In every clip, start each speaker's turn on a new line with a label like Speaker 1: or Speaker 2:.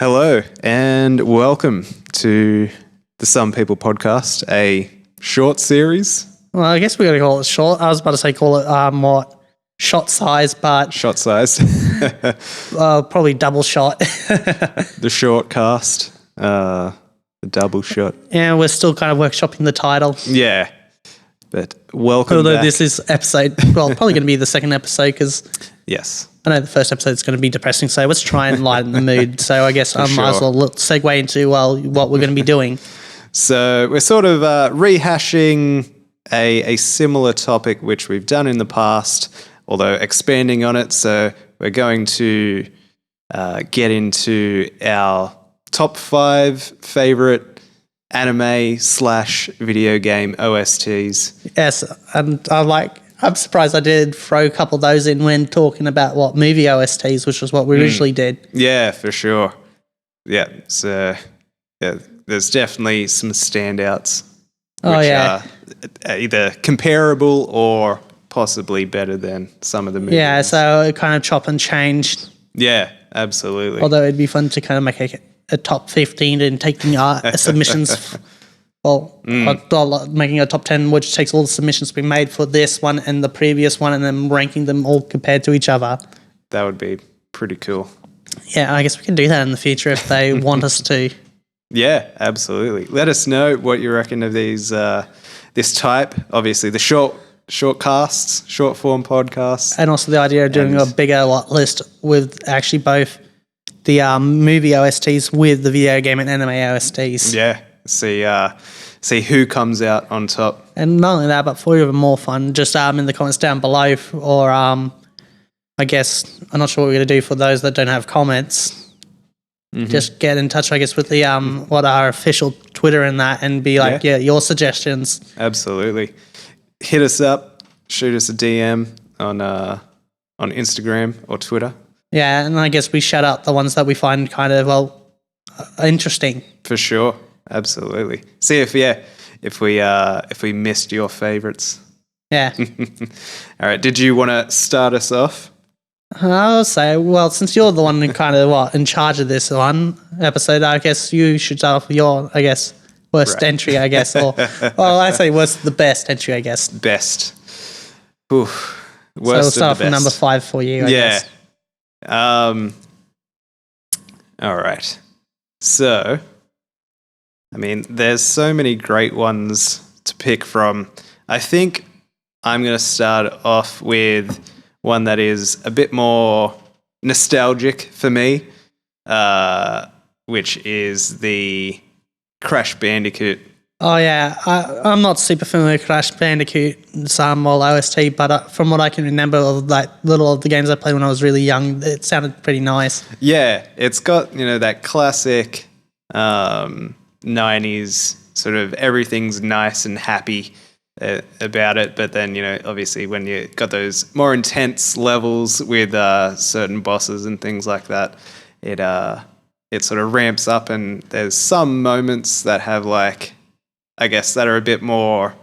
Speaker 1: Hello and welcome to the Some People podcast, a short series.
Speaker 2: Well, I guess we're going to call it short. I was about to say call it more shot size, but...
Speaker 1: Shot size.
Speaker 2: Probably double shot.
Speaker 1: The short cast, the double shot.
Speaker 2: Yeah, we're still kind of workshopping the title.
Speaker 1: Yeah, but welcome
Speaker 2: Although
Speaker 1: back.
Speaker 2: this is episode, well, probably going to be the second episode because...
Speaker 1: Yes.
Speaker 2: I know the first episode is going to be depressing, so let's try and lighten the mood. So I guess I might as well segue into, what we're going to be doing.
Speaker 1: So we're sort of rehashing a similar topic which we've done in the past, although expanding on it. So we're going to get into our top 5 favorite anime/video game OSTs.
Speaker 2: Yes, and I'm surprised I did throw a couple of those in when talking about movie OSTs, which was what we originally did.
Speaker 1: Yeah, for sure. Yeah, so there's definitely some standouts which are either comparable or possibly better than some of the movies.
Speaker 2: Yeah, so it kind of chop and change.
Speaker 1: Yeah, absolutely.
Speaker 2: Although it'd be fun to kind of make a top 15 and taking submissions. Making a top 10, which takes all the submissions we made for this one and the previous one, and then ranking them all compared to each other.
Speaker 1: That would be pretty cool.
Speaker 2: Yeah, I guess we can do that in the future if they want us to.
Speaker 1: Yeah, absolutely. Let us know what you reckon of these. This type, obviously, the short casts, short form podcasts,
Speaker 2: and also the idea of doing a bigger list with actually both the movie OSTs with the video game and anime OSTs.
Speaker 1: Yeah. See who comes out on top.
Speaker 2: And not only that, but for even more fun, just in the comments down below, or I guess I'm not sure what we're going to do for those that don't have comments. Mm-hmm. Just get in touch, I guess, with the our official Twitter and that, and be like, your suggestions.
Speaker 1: Absolutely, hit us up, shoot us a DM on Instagram or Twitter.
Speaker 2: Yeah, and I guess we shout out the ones that we find kind of interesting.
Speaker 1: For sure. Absolutely. See if we missed your favorites.
Speaker 2: Yeah.
Speaker 1: All right. Did you want to start us off?
Speaker 2: I'll say, since you're the one who kind of in charge of this one episode, I guess you should start off with your, worst entry, I guess, or I say worst, the best entry, I guess.
Speaker 1: Best. Oof. Worst. So
Speaker 2: we'll start off with number 5 for you. I guess.
Speaker 1: All right. So. I mean, there's so many great ones to pick from. I think I'm going to start off with one that is a bit more nostalgic for me, which is the Crash Bandicoot. Oh,
Speaker 2: yeah. I'm not super familiar with Crash Bandicoot, OST, but from what I can remember of little of the games I played when I was really young, it sounded pretty nice.
Speaker 1: Yeah, it's got, that classic... 90s sort of everything's nice and happy about it, but then obviously when you got those more intense levels with certain bosses and things like that, it sort of ramps up, and there's some moments that have that are a bit more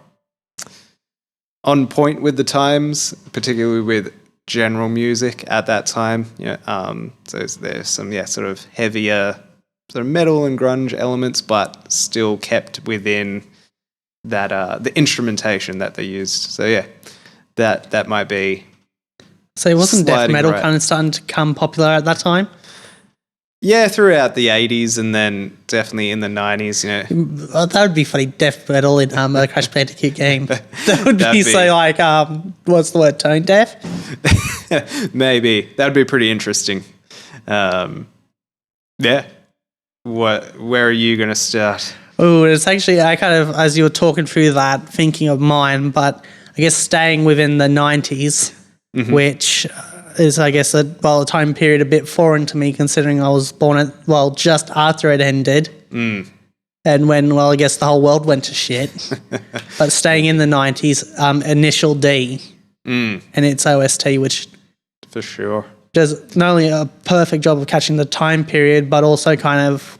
Speaker 1: on point with the times, particularly with general music at that time. So there's some sort of heavier sort of metal and grunge elements, but still kept within that the instrumentation that they used. So that might be.
Speaker 2: So wasn't death metal kind of starting to become popular at that time?
Speaker 1: Yeah, throughout the 80s and then definitely in the 90s.
Speaker 2: That would be funny. Death metal in a Crash Bandicoot game. That would be so what's the word? Tone deaf?
Speaker 1: Maybe that'd be pretty interesting. Yeah. Where are you going to start?
Speaker 2: Oh, it's actually, I kind of, as you were talking through that, thinking of mine, but I guess staying within the 90s, which is, I guess, a time period a bit foreign to me, considering I was born just after it ended. And when, I guess the whole world went to shit. But staying in the 90s, Initial D and its OST, which...
Speaker 1: For sure.
Speaker 2: Does not only a perfect job of catching the time period, but also kind of,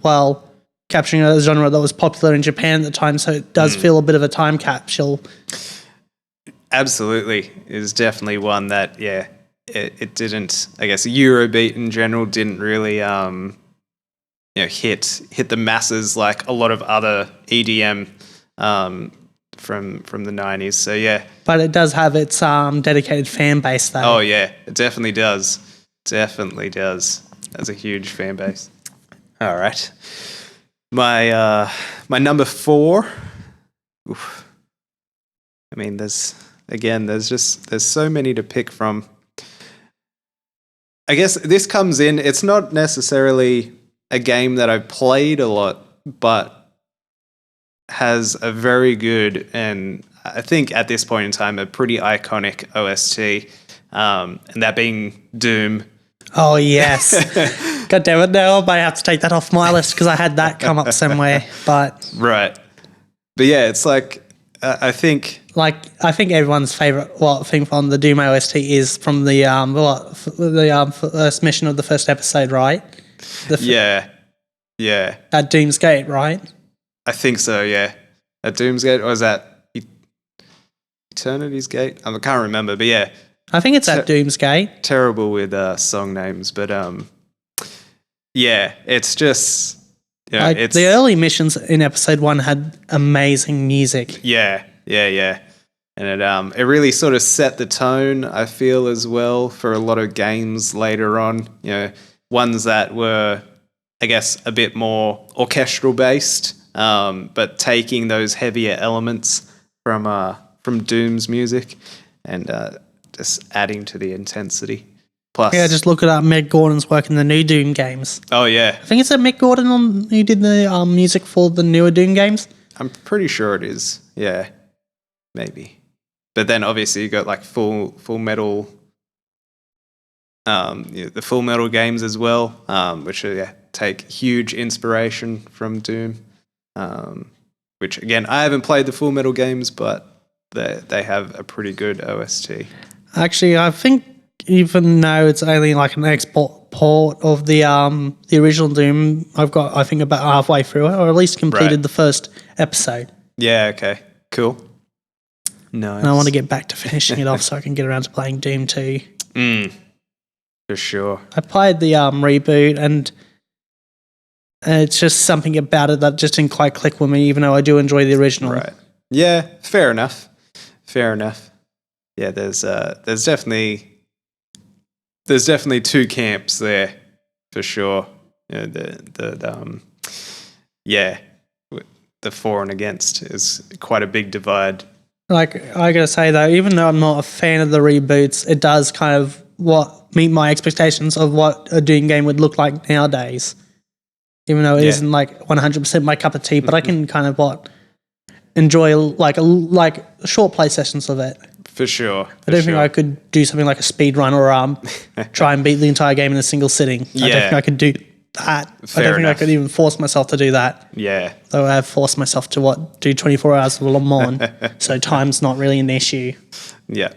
Speaker 2: capturing a genre that was popular in Japan at the time, so it does feel a bit of a time capsule.
Speaker 1: Absolutely. It is definitely one that, it didn't, I guess Eurobeat in general didn't really, hit the masses like a lot of other EDM from the 90s. So yeah.
Speaker 2: But it does have its dedicated fan base though.
Speaker 1: Oh yeah, it definitely does. Definitely does. Has a huge fan base. All right. My number 4. Oof. I mean, there's so many to pick from. I guess this comes in, it's not necessarily a game that I've played a lot, but has a very good, and I think at this point in time, a pretty iconic OST, and that being Doom.
Speaker 2: Oh, yes. God damn it, now I might have to take that off my list because I had that come up somewhere, but...
Speaker 1: Right. But yeah, it's like, I think
Speaker 2: everyone's favourite thing from the Doom OST is from the first mission of the first episode, right?
Speaker 1: Yeah.
Speaker 2: At Doom's Gate, right?
Speaker 1: I think so, yeah. At Doom's Gate, or is that Eternity's Gate? I can't remember, but yeah.
Speaker 2: I think it's at Doom's Gate.
Speaker 1: Terrible with song names, but yeah, it's just... it's
Speaker 2: the early missions in episode 1 had amazing music.
Speaker 1: Yeah. And it really sort of set the tone, I feel, as well, for a lot of games later on. Ones that were, I guess, a bit more orchestral based, but taking those heavier elements from Doom's music and just adding to the intensity. Plus,
Speaker 2: yeah, just look at Meg Gordon's work in the new Doom games.
Speaker 1: Oh yeah,
Speaker 2: I think it's Meg Gordon who did the music for the newer Doom games.
Speaker 1: I'm pretty sure it is. Yeah, maybe. But then obviously you got like full metal, the Full Metal games as well, which take huge inspiration from Doom. Which again, I haven't played the Full Metal games, but they have a pretty good OST.
Speaker 2: Actually, I think even though it's only like an export port of the original Doom, I think about halfway through it, or at least completed the first episode.
Speaker 1: Yeah. Okay. Cool. Nice.
Speaker 2: And I want to get back to finishing it off so I can get around to playing Doom 2.
Speaker 1: For sure.
Speaker 2: I played the reboot, and it's just something about it that just didn't quite click with me, even though I do enjoy the original.
Speaker 1: Right. Yeah. Fair enough. Yeah. There's definitely two camps there, for sure. The for and against is quite a big divide.
Speaker 2: Like, I gotta say though, even though I'm not a fan of the reboots, it does kind of meet my expectations of what a Doom game would look like nowadays. Even though it isn't like 100% my cup of tea, but I can kind of enjoy like short play sessions of it.
Speaker 1: For sure.
Speaker 2: I don't think I could do something like a speed run or try and beat the entire game in a single sitting.
Speaker 1: Yeah.
Speaker 2: I don't think I could do that. I don't think I could even force myself to do that.
Speaker 1: Yeah.
Speaker 2: Though I have forced myself to do 24 hours of Le Mans, so time's not really an issue.
Speaker 1: Yeah.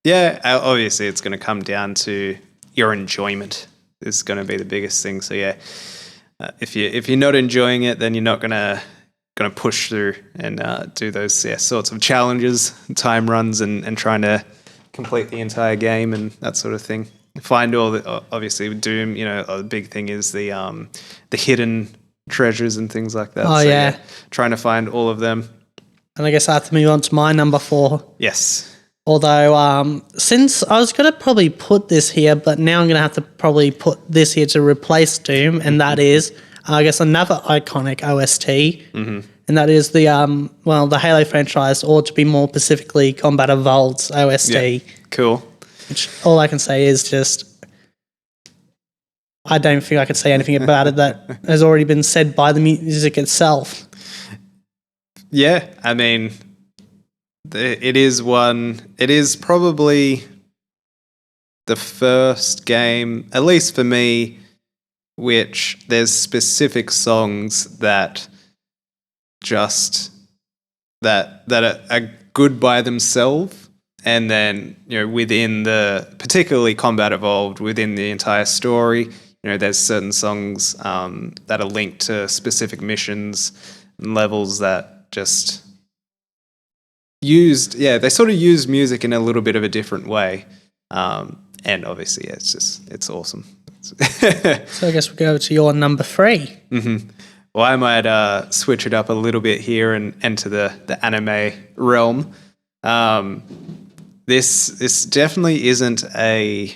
Speaker 1: Yeah, obviously it's going to come down to your enjoyment. Is going to be the biggest thing. So yeah, if you're not enjoying it, then you're not going to push through and do those sorts of challenges, time runs, and trying to complete the entire game and that sort of thing. Find all the, obviously with Doom, the big thing is the hidden treasures and things like that.
Speaker 2: Oh, yeah.
Speaker 1: Trying to find all of them.
Speaker 2: And I guess I have to move on to my number 4.
Speaker 1: Yes.
Speaker 2: Although, since I was going to probably put this here, but now I'm going to have to probably put this here to replace Doom, and that is, I guess, another iconic OST, and that is the Halo franchise, or to be more specifically, Combat Vaults OST.
Speaker 1: Yeah. Cool.
Speaker 2: Which all I can say is just, I don't think I could say anything about it that has already been said by the music itself.
Speaker 1: Yeah, I mean, it is probably the first game, at least for me, which there's specific songs that are good by themselves. And then, within particularly Combat Evolved, within the entire story, there's certain songs that are linked to specific missions and levels that just they sort of use music in a little bit of a different way. And obviously, it's awesome.
Speaker 2: So I guess we go to your number 3.
Speaker 1: Well, I might switch it up a little bit here and enter the anime realm. This definitely isn't a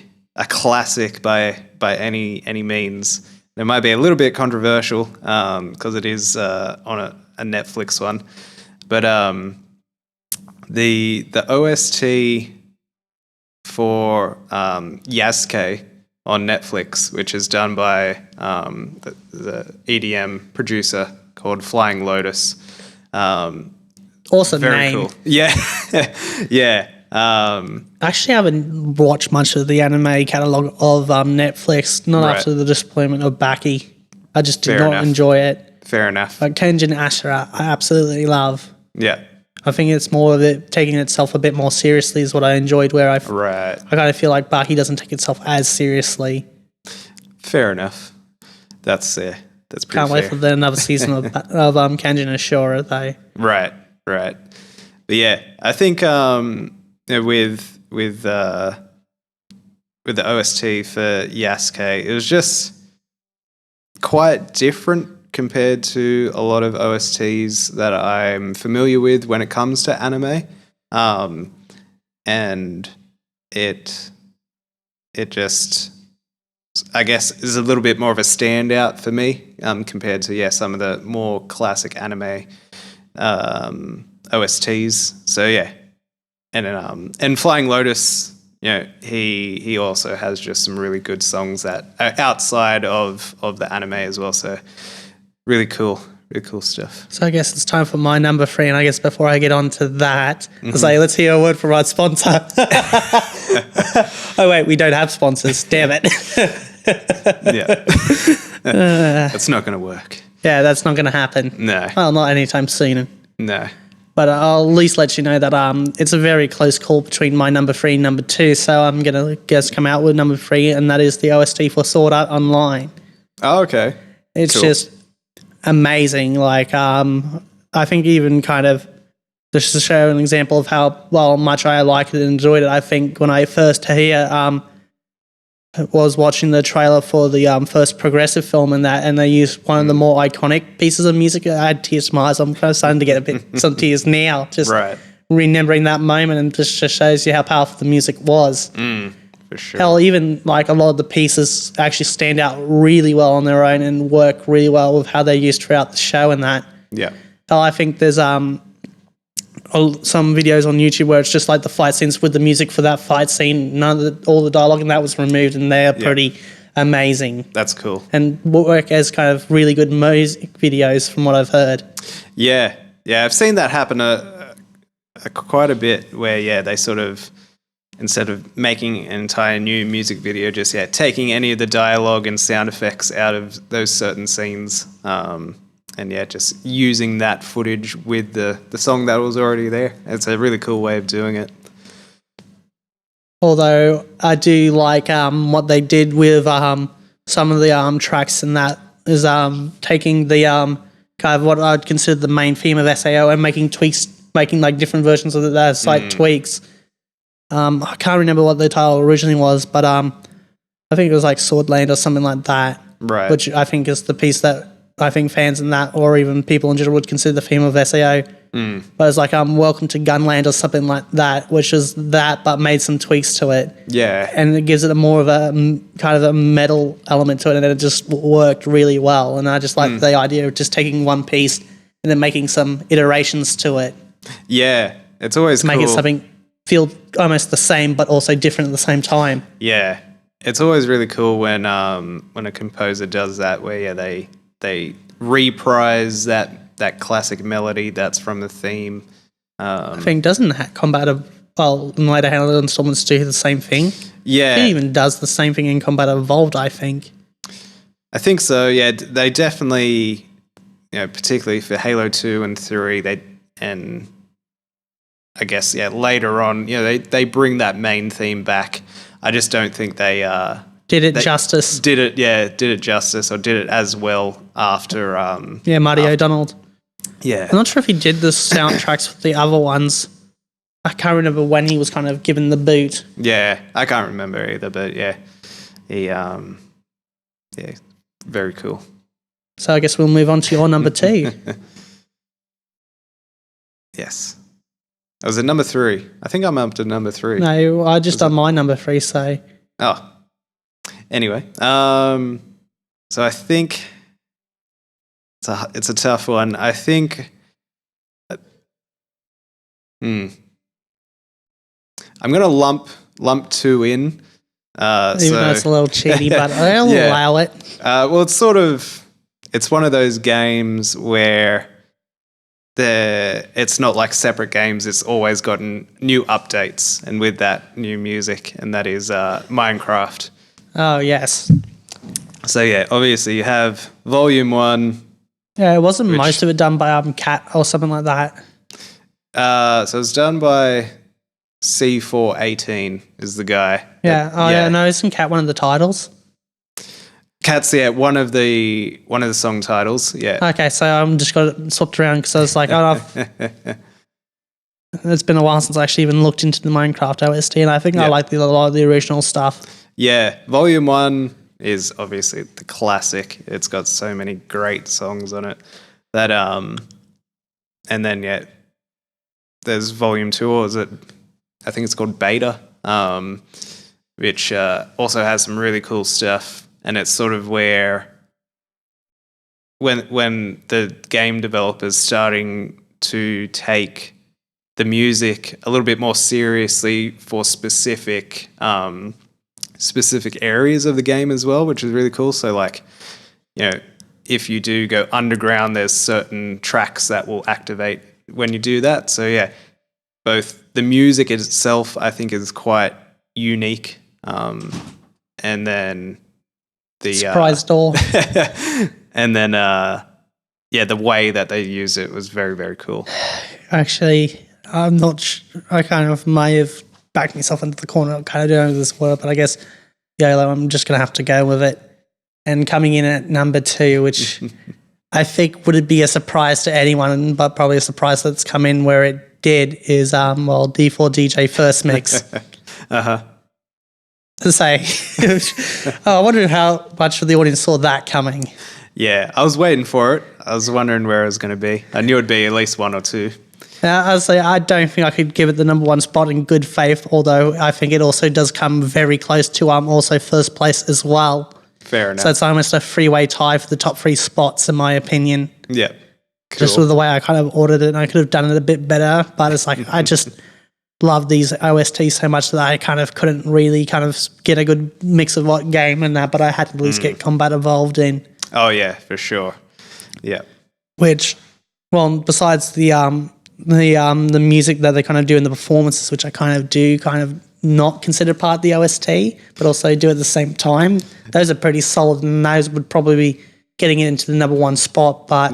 Speaker 1: classic by any means. It might be a little bit controversial because it is on a Netflix one, but the OST for Yasuke on Netflix, which is done by the EDM producer called Flying Lotus.
Speaker 2: Awesome
Speaker 1: Very
Speaker 2: name.
Speaker 1: cool. Yeah, yeah.
Speaker 2: Actually, I haven't watched much of the anime catalog of Netflix. Not
Speaker 1: Right.
Speaker 2: after the disappointment of Baki. I just did
Speaker 1: Fair
Speaker 2: not
Speaker 1: enough.
Speaker 2: enjoy it.
Speaker 1: Fair enough.
Speaker 2: But Kenjin Ashura, I absolutely love.
Speaker 1: Yeah.
Speaker 2: I think it's more of it taking itself a bit more seriously is what I enjoyed. Where I
Speaker 1: Right.
Speaker 2: kind of feel like Baki doesn't take itself as seriously.
Speaker 1: Fair enough. That's pretty
Speaker 2: Can't
Speaker 1: fair.
Speaker 2: wait for another season of Kenjin Ashura though.
Speaker 1: Right. But yeah, I think with the OST for Yasuke, it was just quite different compared to a lot of OSTs that I'm familiar with when it comes to anime, and it just, I guess, is a little bit more of a standout for me compared to some of the more classic anime OSTs. So yeah, and Flying Lotus, he also has just some really good songs that are outside of the anime as well. So really cool stuff.
Speaker 2: So I guess it's time for my number 3, and I guess before I get on to that, let's hear a word from our sponsor. Oh wait, we don't have sponsors. Damn it.
Speaker 1: Yeah, that's not going to work.
Speaker 2: Yeah, that's not going to happen.
Speaker 1: No.
Speaker 2: Well, not anytime soon.
Speaker 1: No.
Speaker 2: But I'll at least let you know that it's a very close call between my number 3 and number 2. So I'm going to come out with number 3, and that is the OST for Sword Art Online.
Speaker 1: Oh, okay.
Speaker 2: It's
Speaker 1: Cool.
Speaker 2: just amazing. Like, I think even kind of just to show an example of how much I liked it and enjoyed it, I think when I first was watching the trailer for the first progressive film and they used one of the more iconic pieces of music. I had tears to my eyes. I'm kind of starting to get some tears now, just
Speaker 1: Right.
Speaker 2: remembering that moment, and just shows you how powerful the music was.
Speaker 1: For sure.
Speaker 2: Hell, even like a lot of the pieces actually stand out really well on their own and work really well with how they're used throughout the show and that.
Speaker 1: Yeah.
Speaker 2: Hell, I think there's some videos on YouTube where it's just like the fight scenes with the music for that fight scene. All the dialogue and that was removed, and they are pretty amazing.
Speaker 1: That's cool.
Speaker 2: And work as kind of really good music videos from what I've heard.
Speaker 1: Yeah, I've seen that happen quite a bit where, they sort of, instead of making an entire new music video, just, taking any of the dialogue and sound effects out of those certain scenes, and, just using that footage with the song that was already there. It's a really cool way of doing it.
Speaker 2: Although I do like what they did with some of the tracks, and that is taking the kind of what I'd consider the main theme of SAO and making tweaks, making like different versions of it that are slight tweaks. I can't remember what the title originally was, but I think it was like Swordland or something like that.
Speaker 1: Right.
Speaker 2: Which I think is the piece that I think fans in that, or even people in general, would consider the theme of SAO. But it's like Welcome to Gunland or something like that, which is that but made some tweaks to it.
Speaker 1: Yeah.
Speaker 2: And it gives it a more of a kind of a metal element to it, and it just worked really well. And I just like the idea of just taking one piece and then making some iterations to it.
Speaker 1: Yeah. It's always
Speaker 2: Make
Speaker 1: cool.
Speaker 2: it something feel almost the same but also different at the same time.
Speaker 1: Yeah. It's always really cool when a composer does that, where they reprise that classic melody that's from the theme.
Speaker 2: I think doesn't Combat in later Halo installments do the same thing?
Speaker 1: Yeah.
Speaker 2: It even does the same thing in Combat Evolved, I think.
Speaker 1: I think so. Yeah, they definitely, particularly for Halo 2 and 3, and I guess later on, they bring that main theme back. I just don't think they
Speaker 2: did it justice.
Speaker 1: Did it justice, or did it as well after
Speaker 2: Marty O'Donnell.
Speaker 1: Yeah.
Speaker 2: I'm not sure if he did the soundtracks for the other ones. I can't remember when he was kind of given the boot.
Speaker 1: Yeah, I can't remember either, but yeah. He Yeah, very cool.
Speaker 2: So I guess we'll move on to your number 2.
Speaker 1: Yes. I was at number 3. I think I'm up to number 3.
Speaker 2: No, I just done my number 3, so...
Speaker 1: Oh. Anyway, so I think it's a tough one. I think... I'm going to lump 2 in.
Speaker 2: Even though it's a little cheaty, but I'll allow it.
Speaker 1: Well, it's one of those games where it's not like separate games. It's always gotten new updates, and with that, new music, and that is Minecraft.
Speaker 2: Oh, yes.
Speaker 1: So, yeah, obviously you have Volume 1.
Speaker 2: Yeah, it wasn't most of it done by Cat or something like that.
Speaker 1: So it's done by C418 is the guy.
Speaker 2: Yeah, no, isn't Cat one of the titles?
Speaker 1: Cat's one of the song titles. Yeah.
Speaker 2: Okay, so I'm just got it swapped around because I was like, it's been a while since I actually even looked into the Minecraft OST, and I think I like a lot of the original stuff.
Speaker 1: Yeah, Volume 1 is obviously the classic. It's got so many great songs on it. That and then there's Volume 2, or is it? I think it's called Beta, which also has some really cool stuff. And it's sort of where when the game developers starting to take the music a little bit more seriously for specific areas of the game as well, which is really cool. So like, if you do go underground, there's certain tracks that will activate when you do that. So yeah, both the music itself I think is quite unique, and then the
Speaker 2: surprise door,
Speaker 1: and then the way that they use it was very, very cool.
Speaker 2: Actually, I'm not I kind of may have backed myself into the corner, kind of doing this word, but I guess I'm just gonna have to go with it. And coming in at number 2, which I think would be a surprise to anyone, but probably a surprise that's come in where it did, is D4DJ First Mix. To say, I wonder how much of the audience saw that coming.
Speaker 1: Yeah, I was waiting for it. I was wondering where it was going to be. I knew it'd be at least 1 or 2.
Speaker 2: Honestly, I don't think I could give it the number 1 spot in good faith, although I think it also does come very close to also first place as well.
Speaker 1: Fair enough.
Speaker 2: So it's almost a freeway tie for the top 3 spots, in my opinion.
Speaker 1: Yeah. Cool.
Speaker 2: Just with the way I kind of ordered it, and I could have done it a bit better, but it's like I just love these OSTs so much that I kind of couldn't really kind of get a good mix of what game and that, but I had to at least get combat involved in.
Speaker 1: Oh yeah, for sure. Yeah.
Speaker 2: Which, besides the music that they kind of do in the performances, which I kind of not consider part of the OST, but also do at the same time. Those are pretty solid, and those would probably be getting it into the number 1 spot. But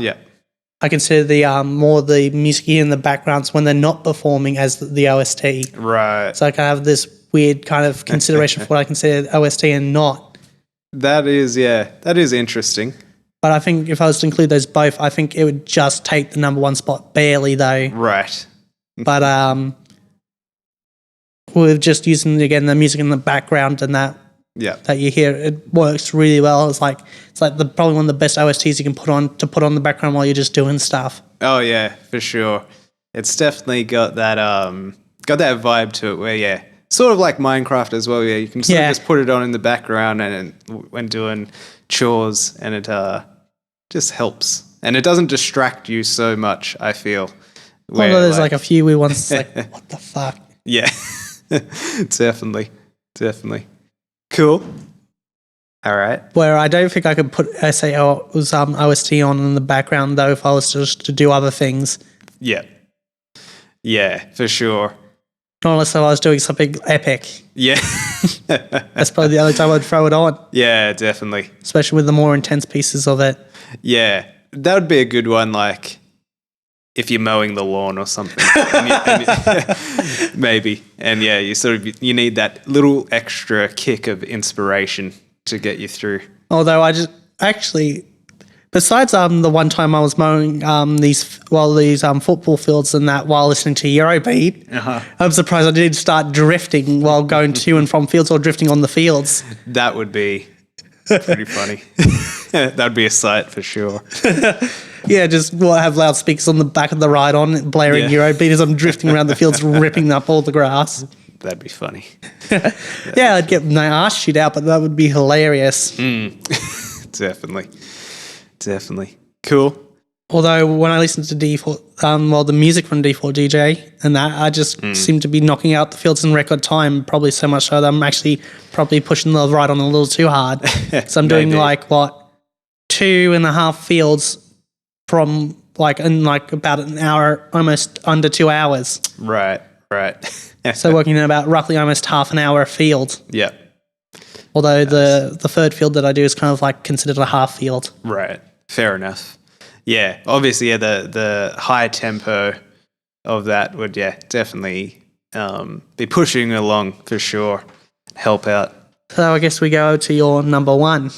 Speaker 2: I consider the more the music in the backgrounds when they're not performing as the OST.
Speaker 1: Right.
Speaker 2: So I kind of have this weird kind of consideration for what I consider OST and not.
Speaker 1: That is interesting.
Speaker 2: But I think if I was to include those both, I think it would just take the number 1 spot barely, though.
Speaker 1: Right.
Speaker 2: But with just using again the music in the background and that you hear, it works really well. It's like probably one of the best OSTs you can put on the background while you're just doing stuff.
Speaker 1: Oh yeah, for sure. It's definitely got that vibe to it where sort of like Minecraft as well. Yeah, you can sort of just put it on in the background and when doing chores, and it just helps, and it doesn't distract you so much, I feel.
Speaker 2: Although there's like a few weird ones, like what the fuck.
Speaker 1: Yeah. Definitely. Cool. All right.
Speaker 2: Where I don't think I could put OST on in the background, though, if I was just to do other things.
Speaker 1: Yeah. Yeah, for sure.
Speaker 2: Not unless I was doing something epic.
Speaker 1: Yeah.
Speaker 2: That's probably the only time I'd throw it on.
Speaker 1: Yeah, definitely.
Speaker 2: Especially with the more intense pieces of it.
Speaker 1: Yeah. That would be a good one, like if you're mowing the lawn or something. Maybe. And you need that little extra kick of inspiration to get you through.
Speaker 2: Although besides the one time I was mowing these football fields and that while listening to Eurobeat, I'm surprised I didn't start drifting while going to and from fields or drifting on the fields.
Speaker 1: That would be Pretty funny. That'd be a sight for sure.
Speaker 2: Yeah, just have loudspeakers on the back of the ride on, blaring Eurobeat as I'm drifting around the fields, ripping up all the grass.
Speaker 1: That'd be funny.
Speaker 2: Yeah, I'd get my ass chewed out, but that would be hilarious.
Speaker 1: Definitely. Cool.
Speaker 2: Although when I listen to the music from Default DJ and that, I just seem to be knocking out the fields in record time, probably so much so that I'm actually probably pushing the ride on a little too hard. So I'm doing 2.5 fields from in about an hour, almost under 2 hours.
Speaker 1: Right.
Speaker 2: So working in about roughly almost half an hour a field.
Speaker 1: Yeah.
Speaker 2: Although the third field that I do is kind of considered a half field.
Speaker 1: Right. Fair enough. Yeah, obviously, the high tempo of that would, definitely be pushing along for sure. Help out.
Speaker 2: So I guess we go to your number one.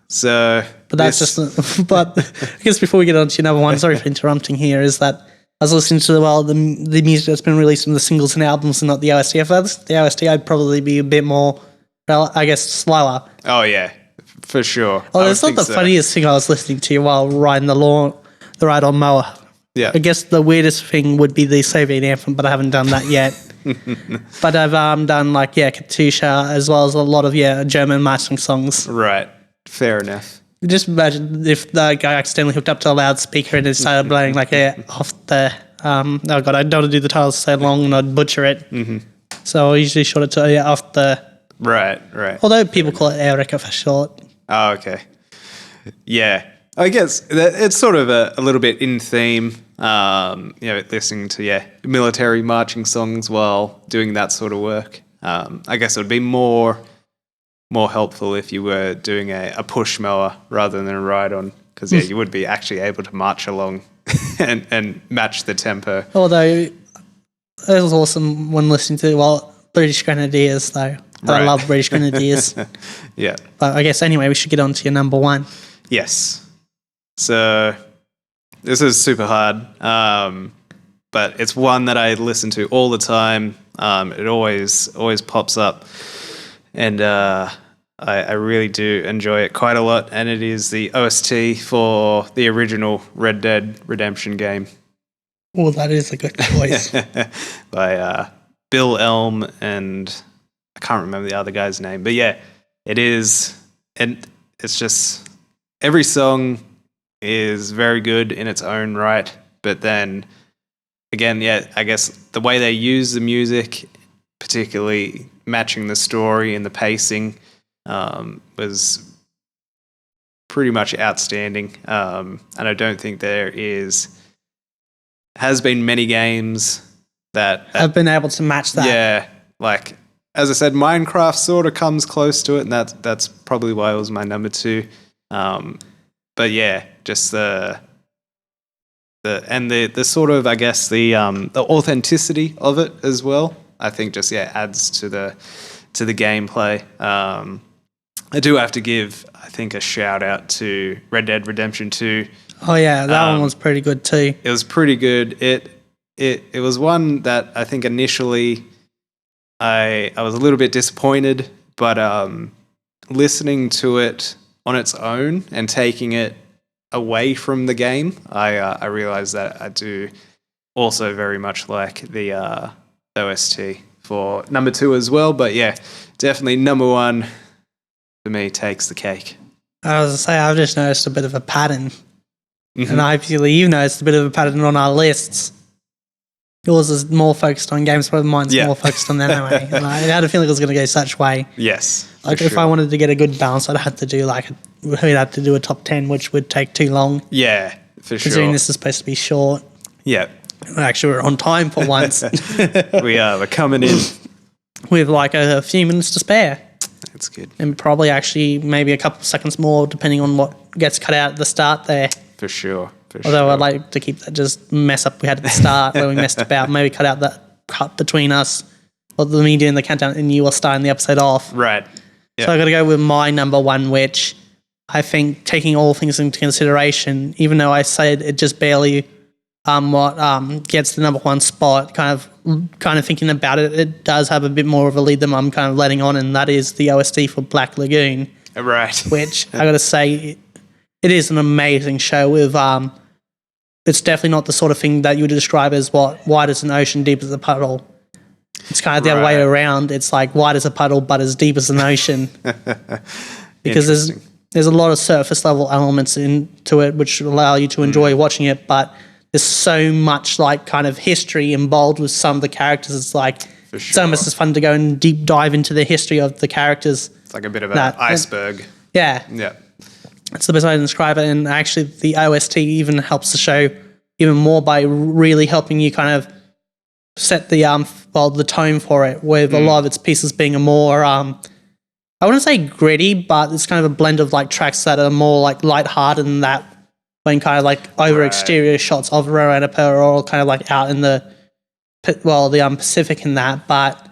Speaker 1: So,
Speaker 2: but that's but I guess before we get on to your number one, sorry for interrupting here, is that I was listening to the music that's been released from the singles and albums and not the OST. If that's the OST, I'd probably be a bit more, I guess, slower.
Speaker 1: Oh, yeah. For sure.
Speaker 2: Oh, that's not the funniest thing I was listening to while riding the ride on mower.
Speaker 1: Yeah.
Speaker 2: I guess the weirdest thing would be the Soviet anthem, but I haven't done that yet. But I've done Katusha as well as a lot of German marching songs.
Speaker 1: Right. Fair enough.
Speaker 2: Just imagine if the guy accidentally hooked up to a loudspeaker and it started playing off the oh god, I don't want to do the titles so long and I'd butcher it. Mm-hmm. So I usually short it to off the
Speaker 1: Right.
Speaker 2: Although people call it Eureka for short.
Speaker 1: Oh, okay. Yeah. I guess it's sort of a little bit in theme, listening to, military marching songs while doing that sort of work. I guess it would be more helpful if you were doing a push mower rather than a ride-on, because, you would be actually able to march along and match the tempo.
Speaker 2: Although it was awesome when listening to, British Grenadiers, though. Right. I love British Grenadiers.
Speaker 1: Yeah.
Speaker 2: But I guess anyway, we should get on to your number one.
Speaker 1: Yes. So this is super hard, but it's one that I listen to all the time. It always pops up, and I really do enjoy it quite a lot. And it is the OST for the original Red Dead Redemption game.
Speaker 2: Oh, that is a good choice.
Speaker 1: By Bill Elm and I can't remember the other guy's name, but it is, and it's just every song is very good in its own right, but then again, I guess the way they use the music, particularly matching the story and the pacing, was pretty much outstanding. And I don't think has been many games that
Speaker 2: have been able to match that.
Speaker 1: Yeah, as I said, Minecraft sort of comes close to it, and that's probably why it was my number two. But just the sort of, I guess, the authenticity of it as well, I think just adds to the gameplay. I do have to give, I think, a shout out to Red Dead Redemption 2.
Speaker 2: Oh yeah, that one was pretty good too.
Speaker 1: It was pretty good. It was one that I think initially I was a little bit disappointed, but listening to it on its own and taking it away from the game, I realized that I do also very much like the OST for number two as well. But definitely number one for me takes the cake.
Speaker 2: I was to say, I've just noticed a bit of a pattern, and obviously you've noticed a bit of a pattern on our lists. Yours is more focused on games, but mine's more focused on anime. And I had a feeling it was going to go such way.
Speaker 1: Yes.
Speaker 2: If I wanted to get a good balance, I'd have to do we'd have to do a top 10, which would take too long.
Speaker 1: Yeah, for sure.
Speaker 2: Considering this is supposed to be short.
Speaker 1: Yeah.
Speaker 2: Actually, we're on time for once.
Speaker 1: We are. We're coming in.
Speaker 2: With a few minutes to spare.
Speaker 1: That's good.
Speaker 2: And probably actually maybe a couple of seconds more, depending on what gets cut out at the start there.
Speaker 1: For sure.
Speaker 2: Although I'd like to keep that just mess up we had at the start where we messed about. Maybe cut out that cut between us, or me doing the countdown and you were starting the episode off.
Speaker 1: Right. Yep.
Speaker 2: So I got to go with my number one, which I think, taking all things into consideration, even though I said it just barely gets the number one spot, kind of thinking about it, it does have a bit more of a lead than I'm kind of letting on, and that is the OST for Black Lagoon.
Speaker 1: Right.
Speaker 2: which I got to say, it is an amazing show with it's definitely not the sort of thing that you would describe as wide as an ocean, deep as a puddle. It's kind of the other way around. It's like wide as a puddle, but as deep as an ocean. Because there's a lot of surface level elements into it which allow you to enjoy watching it, but there's so much like kind of history involved with some of the characters. It's like it's almost as fun to go and deep dive into the history of the characters.
Speaker 1: It's like a bit of an iceberg.
Speaker 2: Yeah. That's the best way to describe it. And actually the OST even helps the show even more by really helping you kind of set the the tone for it, with a lot of its pieces being a more I wouldn't say gritty, but it's kind of a blend of like tracks that are more like lighthearted than that, when kind of like over exterior shots of Roanoke are all kind of like out in the Pacific in that, but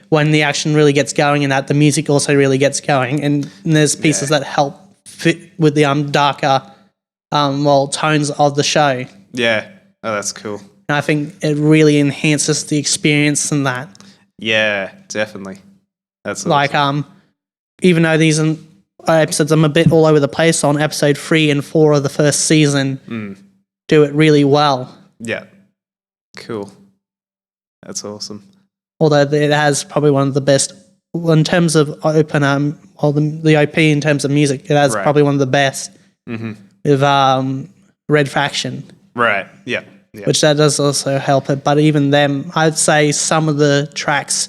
Speaker 2: when the action really gets going in that, the music also really gets going, and there's pieces that help fit with the darker tones of the show.
Speaker 1: Yeah. Oh, that's cool.
Speaker 2: And I think it really enhances the experience in that.
Speaker 1: Yeah, definitely. That's awesome.
Speaker 2: Like even though these episodes I'm a bit all over the place on, episode 3 and 4 of the first season do it really well.
Speaker 1: Yeah. Cool. That's awesome.
Speaker 2: Although it has probably one of the best, in terms of open, the OP in terms of music, it has probably one of the best with Red Faction.
Speaker 1: Right, yeah.
Speaker 2: Which that does also help it. But even them, I'd say some of the tracks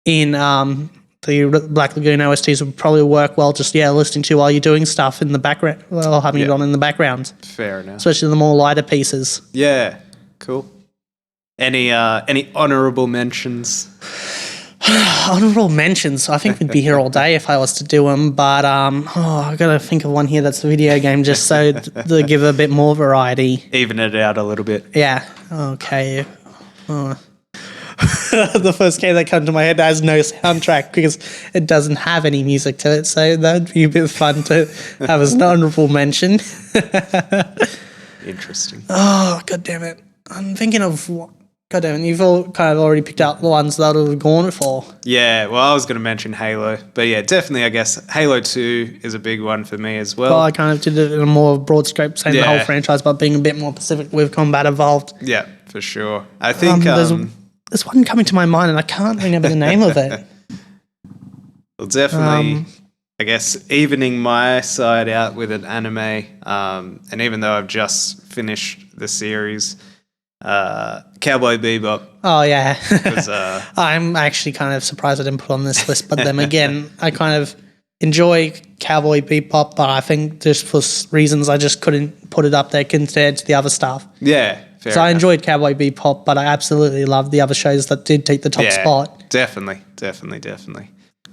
Speaker 2: in the Black Lagoon OSTs would probably work well just, listening to while you're doing stuff in the background, or having it on in the background.
Speaker 1: Fair enough.
Speaker 2: Especially the more lighter pieces. Yeah,
Speaker 1: cool. Any honourable mentions?
Speaker 2: Honourable mentions? I think we'd be here all day if I was to do them, but I got to think of one here that's a video game just so to give a bit more variety.
Speaker 1: Even it out a little bit.
Speaker 2: Yeah, okay. The first game that comes to my head has no soundtrack because it doesn't have any music to it, so that would be a bit fun to have as an honourable mention.
Speaker 1: Interesting.
Speaker 2: Oh, God damn it. I'm thinking of... God damn it, you've all kind of already picked out the ones that I've gone for.
Speaker 1: Yeah, well, I was going to mention Halo, but yeah, definitely, I guess Halo 2 is a big one for me as well.
Speaker 2: Well, I kind of did it in a more broad scope, saying the whole franchise, but being a bit more specific with combat involved.
Speaker 1: Yeah, for sure. I think...
Speaker 2: there's one coming to my mind, and I can't remember the name of it.
Speaker 1: Well, definitely, I guess, evening my side out with an anime, and even though I've just finished the series... Cowboy Bebop.
Speaker 2: Oh, yeah. I'm actually kind of surprised I didn't put on this list, but then again, I kind of enjoy Cowboy Bebop, but I think just for reasons I just couldn't put it up there compared to the other stuff.
Speaker 1: Yeah, fair
Speaker 2: So
Speaker 1: enough.
Speaker 2: I enjoyed Cowboy Bebop, but I absolutely loved the other shows that did take the top spot.
Speaker 1: Definitely.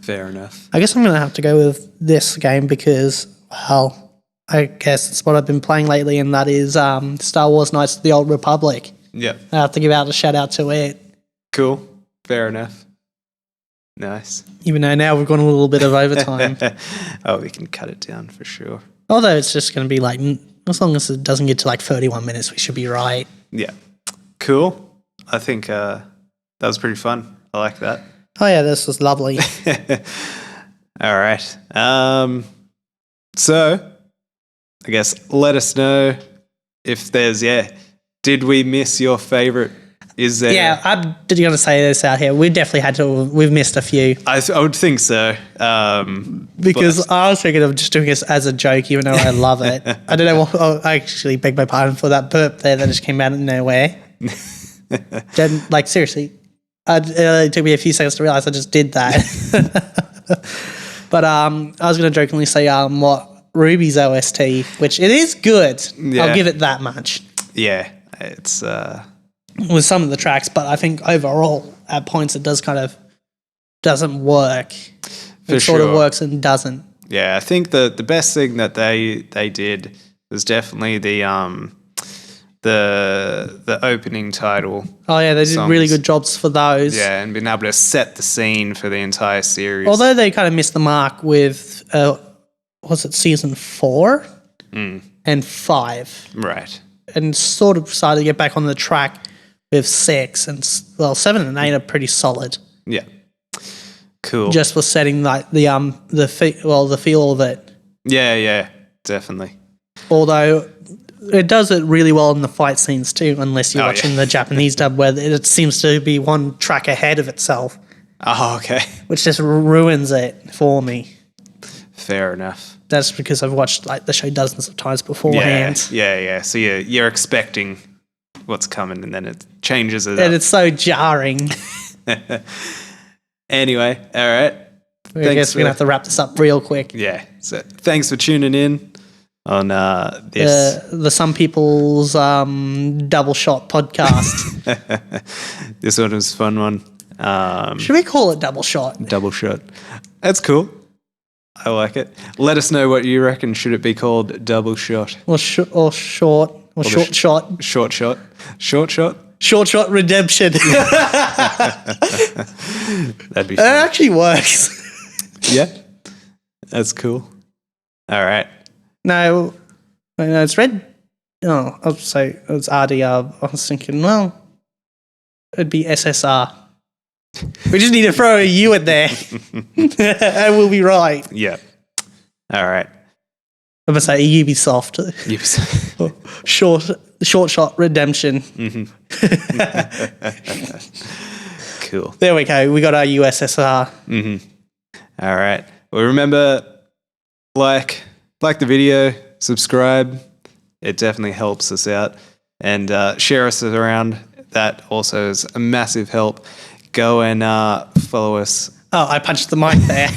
Speaker 1: Fair enough.
Speaker 2: I guess I'm going to have to go with this game because, well, I guess it's what I've been playing lately, and that is Star Wars Knights of the Old Republic.
Speaker 1: Yeah.
Speaker 2: I have to give out a shout out to it.
Speaker 1: Cool. Fair enough. Nice.
Speaker 2: Even though now we've gone a little bit of overtime.
Speaker 1: Oh, we can cut it down for sure.
Speaker 2: Although it's just going to be like, as long as it doesn't get to like 31 minutes, we should be right.
Speaker 1: Yeah. Cool. I think that was pretty fun. I like that.
Speaker 2: Oh, yeah, this was lovely.
Speaker 1: All right. So, I guess let us know if there's, did we miss your favourite? Is there?
Speaker 2: Yeah, I'm going to say this out here. We definitely we've missed a few.
Speaker 1: I would think so.
Speaker 2: Because I was thinking of just doing this as a joke, even though I love it. I don't know I actually beg my pardon for that burp there that just came out of nowhere. Then, like, seriously, it took me a few seconds to realise I just did that. But I was going to jokingly say Ruby's OST, which it is good. Yeah. I'll give it that much.
Speaker 1: Yeah, it's...
Speaker 2: with some of the tracks, but I think overall, at points, it doesn't work. It sort of works and doesn't.
Speaker 1: Yeah, I think the best thing that they did was definitely the opening title.
Speaker 2: Oh yeah, they did really good jobs for those.
Speaker 1: Yeah, and being able to set the scene for the entire series.
Speaker 2: Although they kind of missed the mark with, was it season 4 and 5?
Speaker 1: Right.
Speaker 2: And sort of started to get back on the track with 6 and 7 and 8 are pretty solid.
Speaker 1: Yeah. Cool.
Speaker 2: just for setting like the feel of it.
Speaker 1: Yeah, definitely.
Speaker 2: Although it does it really well in the fight scenes too, unless you're
Speaker 1: Oh,
Speaker 2: watching
Speaker 1: yeah.
Speaker 2: the Japanese dub where it seems to be one track ahead of itself,
Speaker 1: Oh, okay.
Speaker 2: which just ruins it for me.
Speaker 1: Fair enough.
Speaker 2: That's because I've watched like the show dozens of times beforehand.
Speaker 1: Yeah. So you're expecting what's coming, and then it changes it
Speaker 2: And
Speaker 1: up.
Speaker 2: it's so jarring.
Speaker 1: Anyway, all right.
Speaker 2: I guess we're going to have to wrap this up real quick.
Speaker 1: Yeah. So thanks for tuning in on this.
Speaker 2: The Some People's Double Shot podcast.
Speaker 1: This one was a fun one.
Speaker 2: Should we call it Double Shot?
Speaker 1: Double shot. That's cool. I like it. Let us know what you reckon. Should it be called double shot?
Speaker 2: Or short shot.
Speaker 1: Short shot. Short shot.
Speaker 2: Short shot redemption.
Speaker 1: That'd be
Speaker 2: It
Speaker 1: fun.
Speaker 2: actually works.
Speaker 1: Yeah. That's cool. All right.
Speaker 2: No, it's red. Oh, I'll say it's RDR. I was thinking, well, it'd be SSR. We just need to throw a U in there, and we'll be right.
Speaker 1: Yeah. All right.
Speaker 2: I'm gonna say Ubisoft. Short shot redemption.
Speaker 1: Cool.
Speaker 2: There we go. We got our USSR.
Speaker 1: All right. Well, remember, like the video, subscribe. It definitely helps us out. And share us around. That also is a massive help. Go and follow us.
Speaker 2: Oh, I punched the mic there.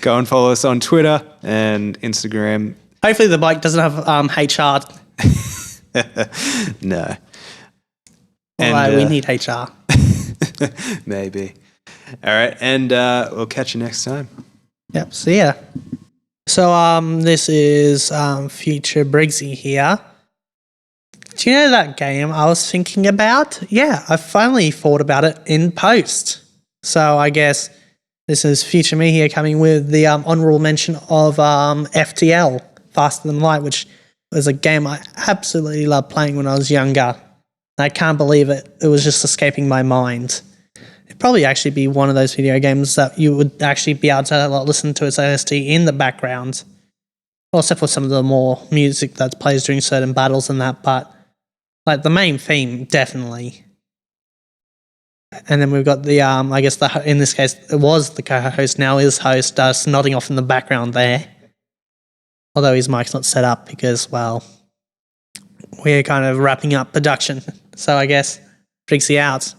Speaker 1: Go and follow us on Twitter and Instagram.
Speaker 2: Hopefully the mic doesn't have HR.
Speaker 1: No.
Speaker 2: Although we need HR.
Speaker 1: Maybe. All right. And we'll catch you next time.
Speaker 2: Yep, see ya. So this is Future Briggsy here. Do you know that game I was thinking about? Yeah, I finally thought about it in post. So I guess this is Future Me here coming with the honourable mention of Ftl Faster Than Light, which was a game I absolutely loved playing when I was younger. I can't believe it. It was just escaping my mind. It'd probably actually be one of those video games that you would actually be able to listen to its OST in the background. Well, except for some of the more music that plays during certain battles and that, but like the main theme, definitely. And then we've got the, I guess in this case, it was the co-host, now is host, nodding off in the background there. Although his mic's not set up because, well, we're kind of wrapping up production. So I guess, Briggsy out.